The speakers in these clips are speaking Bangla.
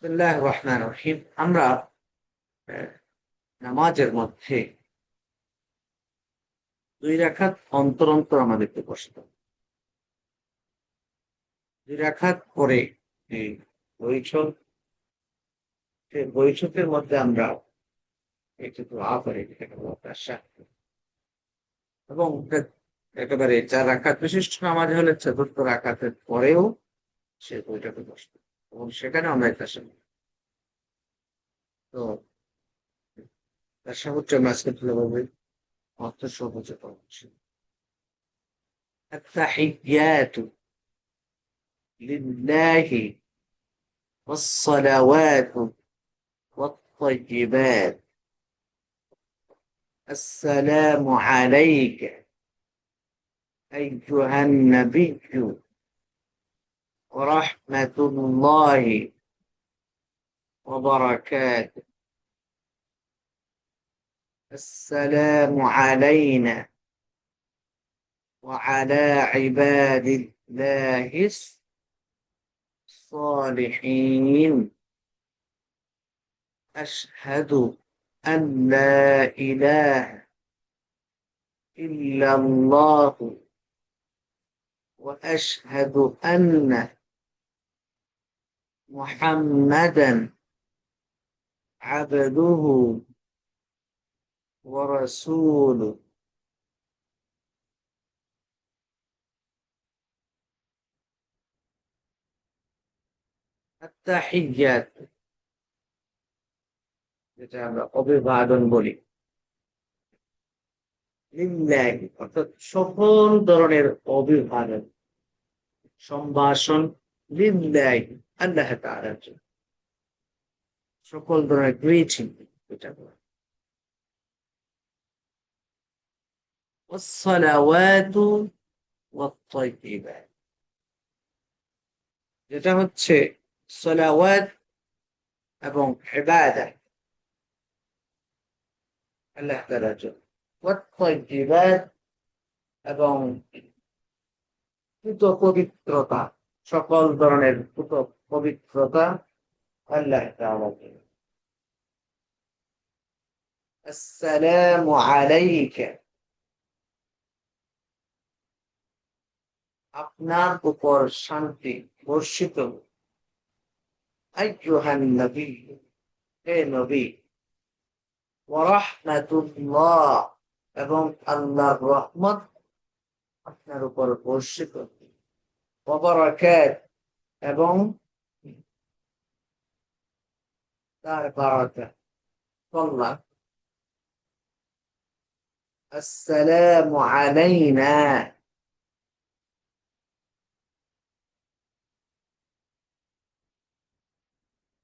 বিসমিল্লাহির রহমানির রহিম। আমরা আহ, নামাজের মধ্যে 2 রাকাত অন্তর অন্তর আমাদেরকে বসতে হবে। 2 রাকাত পরে এই বৈঠক, সেই বৈঠকের মধ্যে আমরা একটু দোয়া করি, এটাকে বলা হয় তাশাহুদ। এবং একেবারে 4 রাকাত বিশিষ্ট নামাজ হলে 4র্থ রাকাতের পরেও সে বৈঠকে বসবে এবং সেখানে আমরা তাশাহুদ। তো তাশাহুদটা আমরা আজকে ভালোভাবে অর্থ সহজে পাচ্ছি। আত্তাহিয়াতু লিল্লাহি والصلوات والطيبات. السلام عليك أيها النبي ورحمة الله وبركاته. السلام علينا وعلى عباد الله الصالحين. أشهد أن لا إله إلا الله وأشهد أن محمدا عبده ورسوله. التحيات যেটা আমরা অভিবাদন বলি, লিল্লাহি অর্থাৎ সকল ধরনের অভিবাদন সম্ভাষণ, লিল্লাহি আল্লাহ তাআলার জন্য, সকল ধরনের গ্রিটিং এটা বলা। ওয়াসসালাওয়াতু ওয়াত-তাইয়্যিবাত, যেটা হচ্ছে সালাওয়াত এবং ইবাদত আল্লাহ তাআলার জন্য, ওয়াত-তাইয়্যিবাত এবং পুত পবিত্রতা, সকল ধরনের পুত পবিত্রতা আল্লাহ তাআলার জন্য। আসসালামু আলাইকা, আপনার উপর শান্তি বর্ষিত হোক। আইয়ুহান নবী, হে নবী। ওয়া রাহমাতুল্লাহ, এবং আল্লাহর রহমত আপনার উপর বর্ষিত হোক। ওয়া বারাকাত, এবং তার বারাকাত, কল্যাণ। আসসালামু আলাইনা,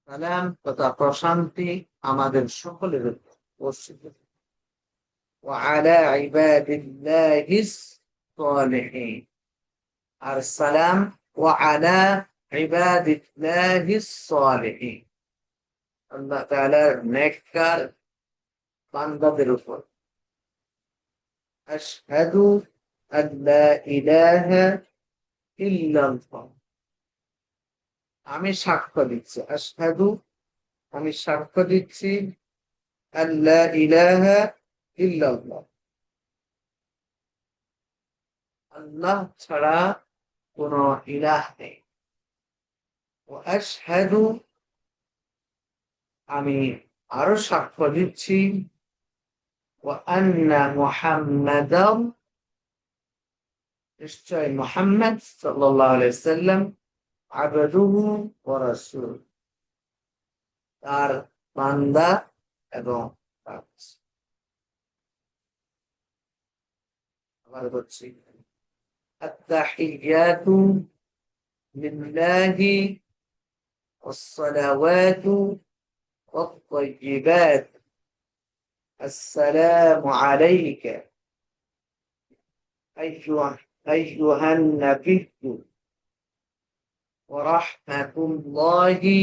সালাম তথা প্রশান্তি আমাদের সকলের উপর বর্ষিত হোক। ওয়া আলা ইবাদিল্লাহিস সালিহিন, আর সালাম ওয়া আলা ইবাদিল্লাহিস সালিহিন, আল্লাহ তাআলার নেককার বান্দাদের উপর। আশহাদু আল্লা ইলাহা ইল্লাল্লাহ, আমি সাক্ষ্য দিচ্ছি। আশহাদু, আমি সাক্ষ্য দিচ্ছি। আল্লা ইলাহা ইল্লাল্লাহ, আল্লাহ ছাড়া কোন ইলাহ নেই। ওয়া আশহাদু, আমি আরো সাক্ষ্য দিচ্ছি। ওয়া আন্না মুহাম্মাদান, নিশ্চয় মুহাম্মদ সাল্লাল্লাহু আলাইহি সাল্লাম আবদুহু ওয়া রাসূলুহু, তার বান্দা এবং তার রাসূল। আবার বলছি, আত-তাহিয়াতু লিল্লাহি ওয়াস-সালাওয়াতু ওয়াত-তাইয়্যিবাত। আসসালামু আলাইকা আইয়ুহান নাবিয়্যু ওয়া রাহমাতুল্লাহি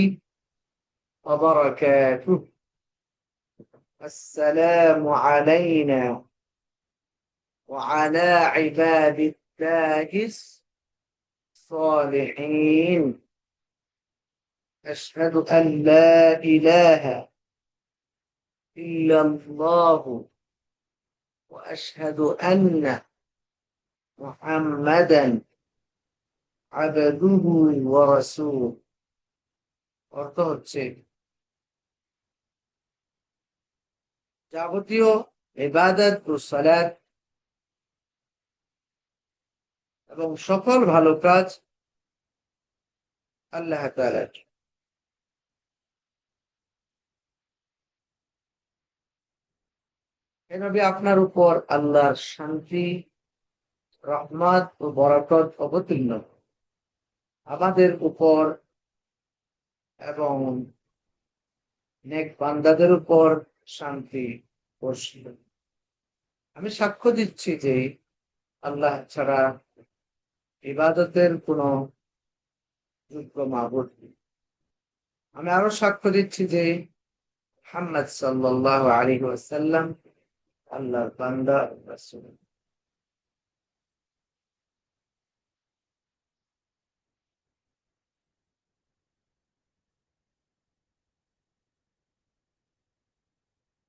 ওয়া বারাকাতুহু। السلام علينا وعلى عباد الله الصالحين. أشهد أن لا إله إلا الله وأشهد أن محمدا عبده ورسوله। অর্থ হচ্ছে যাবতীয় ইবাদত ও সালাত এবং সকল ভালো কাজ আল্লাহ তাআলার। হে নবী, আপনার উপর আল্লাহর শান্তি, রহমত ও বরকত অবতীর্ণ আমাদের উপর এবং নেক বান্দাদের উপর শান্তি বর্ষিত। আমি সাক্ষ্য দিচ্ছি যে আল্লাহ ছাড়া ইবাদতের কোনো যোগ্য মাবুদ নেই। আমি আরো সাক্ষ্য দিচ্ছি যে মুহাম্মদ সাল্লাল্লাহু আলাইহি ওয়াসাল্লাম আল্লাহর বান্দা রাসূল।